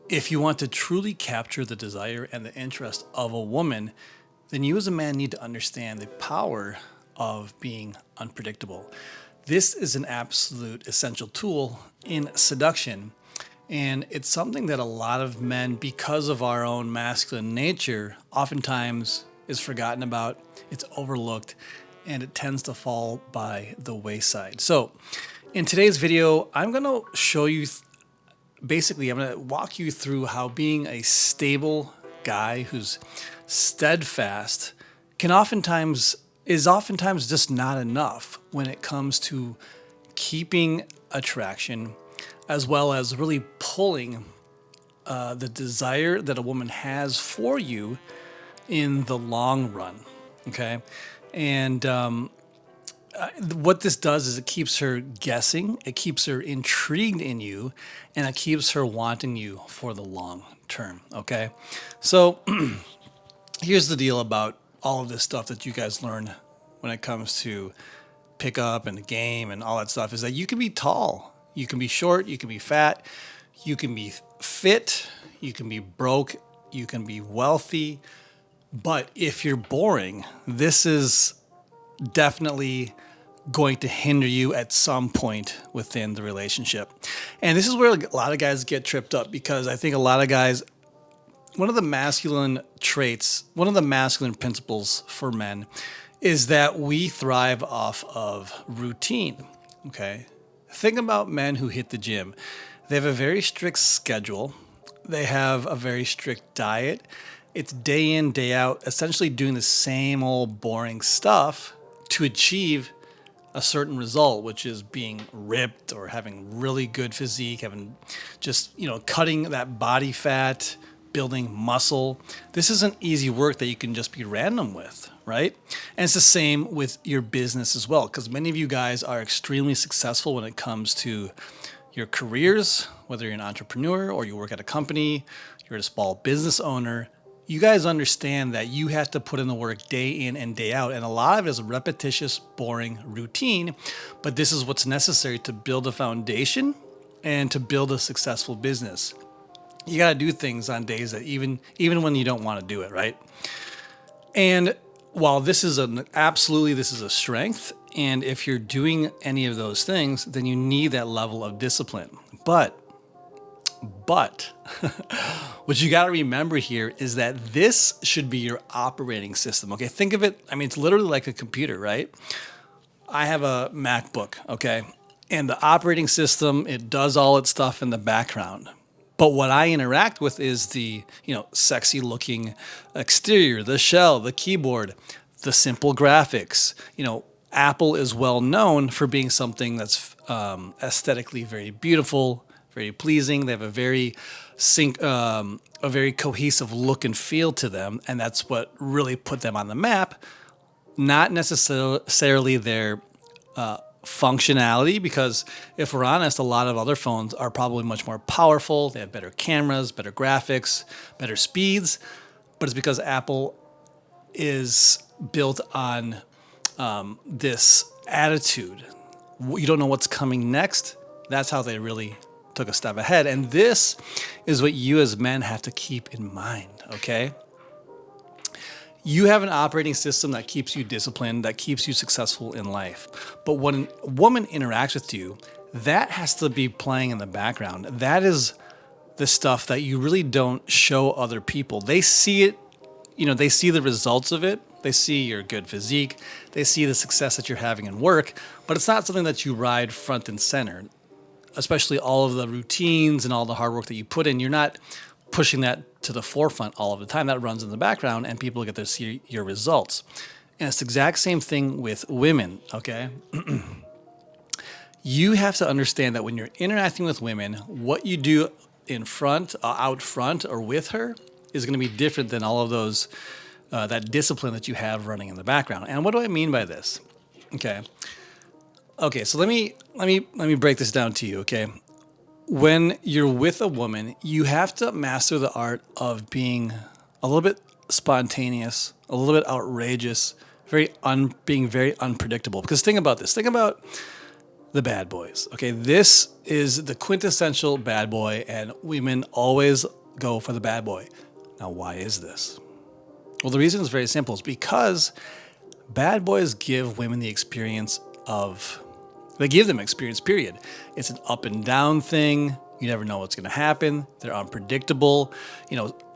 If you want to truly capture the desire and the interest of a woman, then you as a man need to understand the power of being unpredictable. This is an absolute essential tool in seduction. And it's something that a lot of men, because of our own masculine nature, oftentimes is forgotten about, it's overlooked, and it tends to fall by the wayside. So, in today's video, I'm going to show you basically, I'm going to walk you through how being a stable guy who's steadfast is oftentimes just not enough when it comes to keeping attraction, as well as really pulling the desire that a woman has for you in the long run. Okay, and what this does is it keeps her guessing, it keeps her intrigued in you, and it keeps her wanting you for the long term. Okay, so here's the deal about all of this stuff that you guys learn when it comes to pickup and the game and all that stuff is that you can be tall, you can be short, you can be fat, you can be fit, you can be broke, you can be wealthy. But if you're boring, this is definitely going to hinder you at some point within the relationship. And this is where a lot of guys get tripped up, because I think a lot of guys, one of the masculine traits, one of the masculine principles for men is that we thrive off of routine. Okay. Think about men who hit the gym. They have a very strict schedule. They have a very strict diet. It's day in, day out, essentially doing the same old boring stuff to achieve a certain result, which is being ripped or having really good physique, having just, cutting that body fat, building muscle. This isn't easy work that you can just be random with, right? And it's the same with your business as well, because many of you guys are extremely successful when it comes to your careers, whether you're an entrepreneur or you work at a company, you're a small business owner. You guys understand that you have to put in the work day in and day out. And a lot of it is a repetitious, boring routine. But this is what's necessary to build a foundation and to build a successful business. You got to do things on days that even when you don't want to do it, right? And while this is this is a strength. And if you're doing any of those things, then you need that level of discipline. But what you got to remember here is that this should be your operating system. Okay, think of it. I mean, it's literally like a computer, right? I have a MacBook, okay? And the operating system, it does all its stuff in the background. But what I interact with is the, sexy looking exterior, the shell, the keyboard, the simple graphics. Apple is well known for being something that's aesthetically very beautiful, very pleasing. They have a very cohesive look and feel to them, and that's what really put them on the map. Not necessarily their functionality, because if we're honest, a lot of other phones are probably much more powerful. They have better cameras, better graphics, better speeds, but it's because Apple is built on this attitude. You don't know what's coming next. That's how they really took a step ahead. And this is what you as men have to keep in mind, okay? You have an operating system that keeps you disciplined, that keeps you successful in life. But when a woman interacts with you, that has to be playing in the background. That is the stuff that you really don't show other people. They see it, they see the results of it. They see your good physique. They see the success that you're having in work, but it's not something that you ride front and center. Especially all of the routines and all the hard work that you put in, you're not pushing that to the forefront all of the time. That runs in the background, and people get to see your results. And it's the exact same thing with women, okay? You have to understand that when you're interacting with women, what you do in front, out front, or with her is going to be different than all of those, that discipline that you have running in the background. And what do I mean by this? Okay, so let me break this down to you, okay? When you're with a woman, you have to master the art of being a little bit spontaneous, a little bit outrageous, being very unpredictable. Because think about this. Think about the bad boys. Okay, this is the quintessential bad boy, and women always go for the bad boy. Now, why is this? Well, the reason is very simple. It's because bad boys give women the experience of, they give them experience, period. It's an up and down thing. You never know what's going to happen. They're unpredictable.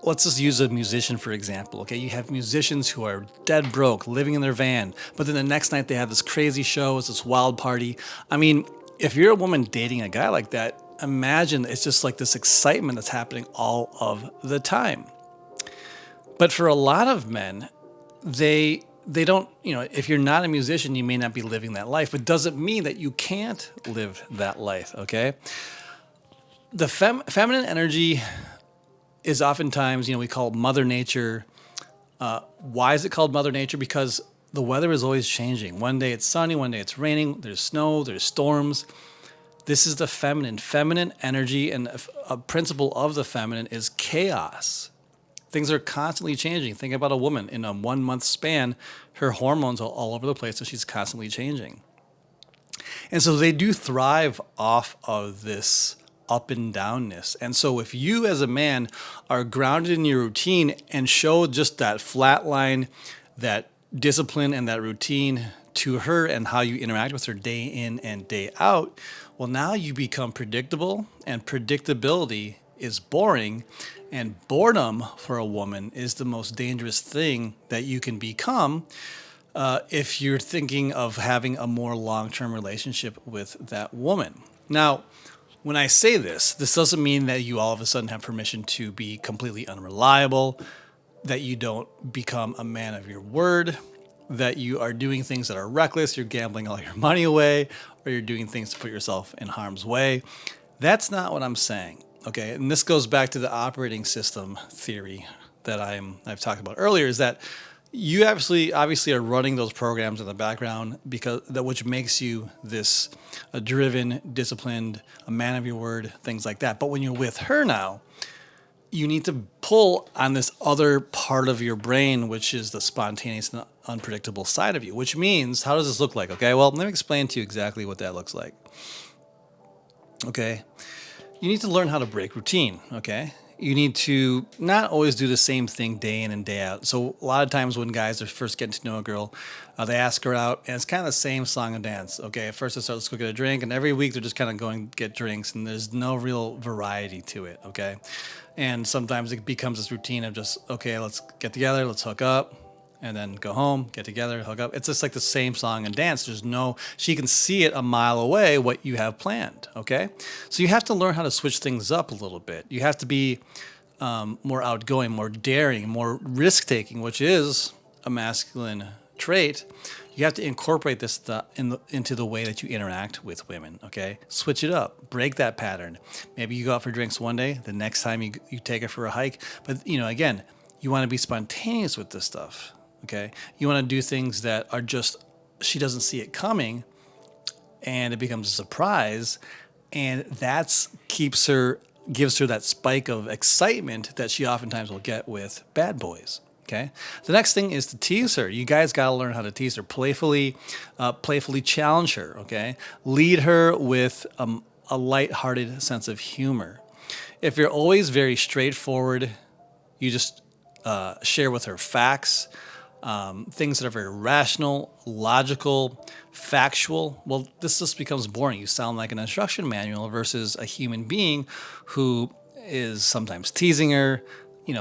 Let's just use a musician, for example. Okay, you have musicians who are dead broke, living in their van, but then the next night they have this crazy show, it's this wild party. I mean, if you're a woman dating a guy like that, imagine it's just like this excitement that's happening all of the time. But for a lot of men, they don't, if you're not a musician, you may not be living that life, but doesn't mean that you can't live that life, okay? The feminine energy is oftentimes, we call it Mother Nature. Why is it called Mother Nature? Because the weather is always changing. One day it's sunny, one day it's raining, there's snow, there's storms. This is the feminine energy, and a principle of the feminine is chaos. Things are constantly changing. Think about a woman in a 1 month span, her hormones are all over the place, so she's constantly changing. And so they do thrive off of this up and downness. And so if you as a man are grounded in your routine and show just that flat line, that discipline and that routine to her and how you interact with her day in and day out, well, now you become predictable, and predictability is boring, and boredom for a woman is the most dangerous thing that you can become if you're thinking of having a more long-term relationship with that woman. Now, when I say this doesn't mean that you all of a sudden have permission to be completely unreliable, that you don't become a man of your word, that you are doing things that are reckless, you're gambling all your money away, or you're doing things to put yourself in harm's way. That's not what I'm saying, okay? And this goes back to the operating system theory that I've talked about earlier, is that you obviously are running those programs in the background which makes you this a driven, disciplined, a man of your word, things like that. But when you're with her now, you need to pull on this other part of your brain, which is the spontaneous and unpredictable side of you, which means, how does this look like? Okay, well, let me explain to you exactly what that looks like. Okay, you need to learn how to break routine, okay? You need to not always do the same thing day in and day out. So a lot of times when guys are first getting to know a girl, they ask her out, and it's kind of the same song and dance. Okay, at first they start, let's go get a drink, and every week they're just kind of going to get drinks, and there's no real variety to it, okay? And sometimes it becomes this routine of just, okay, let's get together, let's hook up, and then go home, get together, hook up. It's just like the same song and dance. She can see it a mile away what you have planned, okay? So you have to learn how to switch things up a little bit. You have to be more outgoing, more daring, more risk-taking, which is a masculine trait. You have to incorporate this into the way that you interact with women, okay? Switch it up, break that pattern. Maybe you go out for drinks one day, the next time you take her for a hike. But, again, you want to be spontaneous with this stuff, okay? You want to do things that are just, she doesn't see it coming, and it becomes a surprise, and gives her that spike of excitement that she oftentimes will get with bad boys. Okay. The next thing is to tease her. You guys got to learn how to tease her playfully challenge her. Okay. Lead her with a lighthearted sense of humor. If you're always very straightforward, you just share with her facts, things that are very rational, logical, factual. Well, this just becomes boring. You sound like an instruction manual versus a human being who is sometimes teasing her,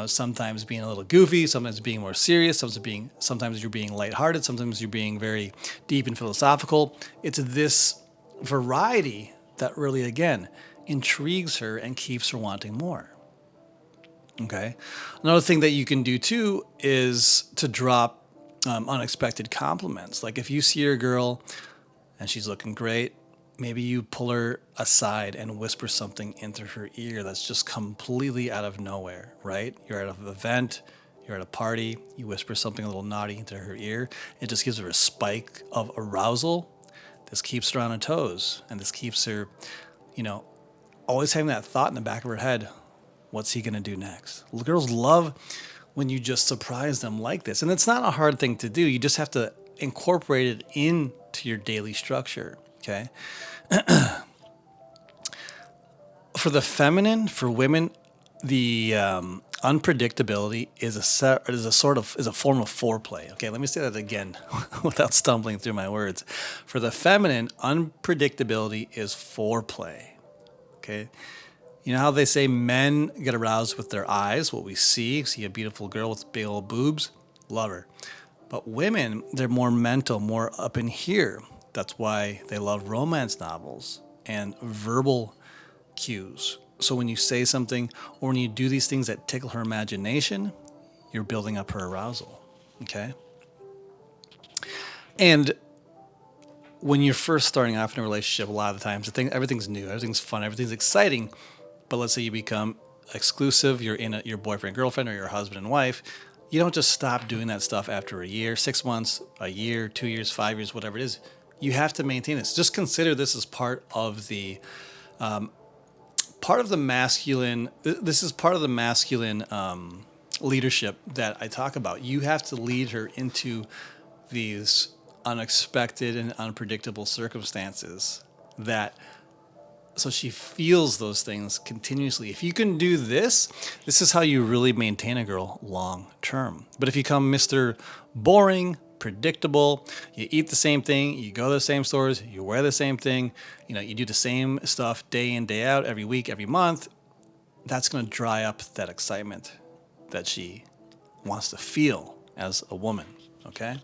sometimes being a little goofy, sometimes being more serious, sometimes you're being lighthearted, sometimes you're being very deep and philosophical. It's this variety that really, again, intrigues her and keeps her wanting more. Okay. Another thing that you can do too is to drop unexpected compliments. Like if you see your girl and she's looking great, maybe you pull her aside and whisper something into her ear that's just completely out of nowhere, right? You're at an event, you're at a party, you whisper something a little naughty into her ear. It just gives her a spike of arousal. This keeps her on her toes, and this keeps her, always having that thought in the back of her head. What's he going to do next? Girls love when you just surprise them like this. And it's not a hard thing to do. You just have to incorporate it into your daily structure. Okay. For the feminine, for women, the unpredictability is a form of foreplay. Okay, let me say that again without stumbling through my words. For the feminine, unpredictability is foreplay. Okay, you know how they say men get aroused with their eyes, what we see a beautiful girl with big old boobs, love her. But women, they're more mental, more up in here. That's why they love romance novels and verbal cues. So when you say something or when you do these things that tickle her imagination, you're building up her arousal. Okay? And when you're first starting off in a relationship, a lot of the times everything's new, everything's fun, everything's exciting. But let's say you become exclusive, you're in your boyfriend, girlfriend, or your husband and wife. You don't just stop doing that stuff after a year, 6 months, a year, 2 years, 5 years, whatever it is. You have to maintain this. Just consider this as part of the masculine. This is part of the masculine leadership that I talk about. You have to lead her into these unexpected and unpredictable circumstances so she feels those things continuously. If you can do this, this is how you really maintain a girl long term. But if you become Mr. Boring, predictable, you eat the same thing, you go to the same stores, you wear the same thing, you do the same stuff day in, day out, every week, every month, that's going to dry up that excitement that she wants to feel as a woman, okay?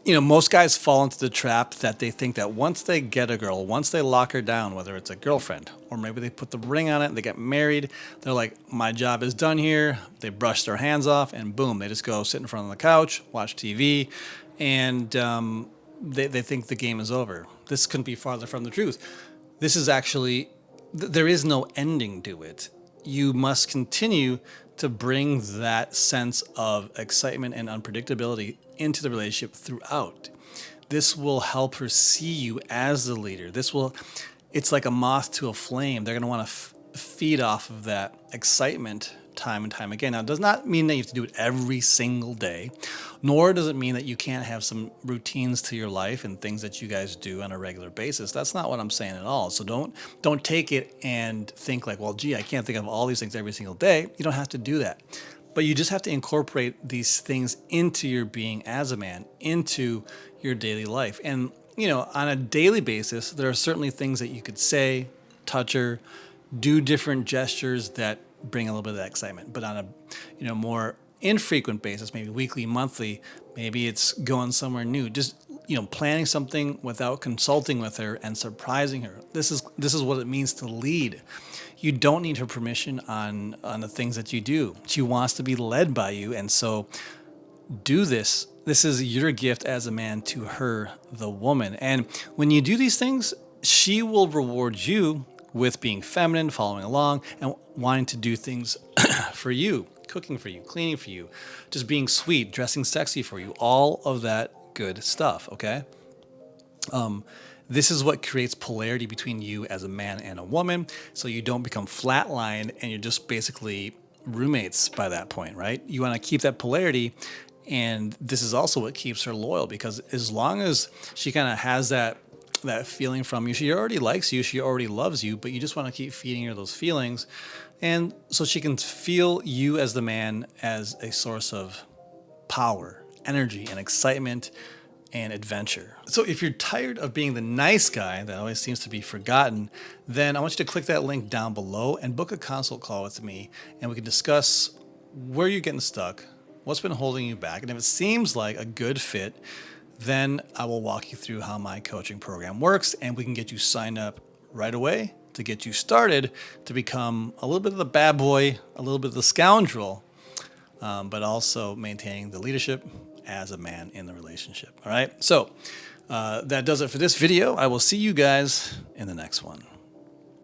Most guys fall into the trap that they think that once they get a girl, once they lock her down, whether it's a girlfriend or maybe they put the ring on it and they get married, they're like, my job is done here. They brush their hands off and boom, they just go sit in front of the couch, watch TV, and they think the game is over. This couldn't be farther from the truth. This is actually, there is no ending to it. You must continue to bring that sense of excitement and unpredictability into the relationship throughout. This will help her see you as the leader. It's like a moth to a flame. They're going to want to feed off of that excitement time and time again. Now, it does not mean that you have to do it every single day, nor does it mean that you can't have some routines to your life and things that you guys do on a regular basis. That's not what I'm saying at all. So don't take it and think like, well, gee, I can't think of all these things every single day. You don't have to do that. But you just have to incorporate these things into your being as a man, into your daily life. And, on a daily basis, there are certainly things that you could say, touch her, do different gestures that bring a little bit of that excitement. But on a more infrequent basis, maybe weekly, monthly, maybe it's going somewhere new. Just planning something without consulting with her and surprising her. This is what it means to lead. You don't need her permission on the things that you do. She wants to be led by you, and so do this. This is your gift as a man to her, the woman. And when you do these things, she will reward you with being feminine, following along, and wanting to do things for you, cooking for you, cleaning for you, just being sweet, dressing sexy for you, all of that good stuff, okay? This is what creates polarity between you as a man and a woman, so you don't become flatlined and you're just basically roommates by that point, right? You want to keep that polarity, and this is also what keeps her loyal, because as long as she kind of has that feeling from you, she already likes you, she already loves you, but you just want to keep feeding her those feelings, and so she can feel you as the man as a source of power, energy, and excitement and adventure. So if you're tired of being the nice guy that always seems to be forgotten, then I want you to click that link down below and book a consult call with me, and we can discuss where you're getting stuck, what's been holding you back, and if it seems like a good fit, then I will walk you through how my coaching program works, and we can get you signed up right away to get you started to become a little bit of the bad boy, a little bit of the scoundrel, but also maintaining the leadership as a man in the relationship. All right. So that does it for this video. I will see you guys in the next one.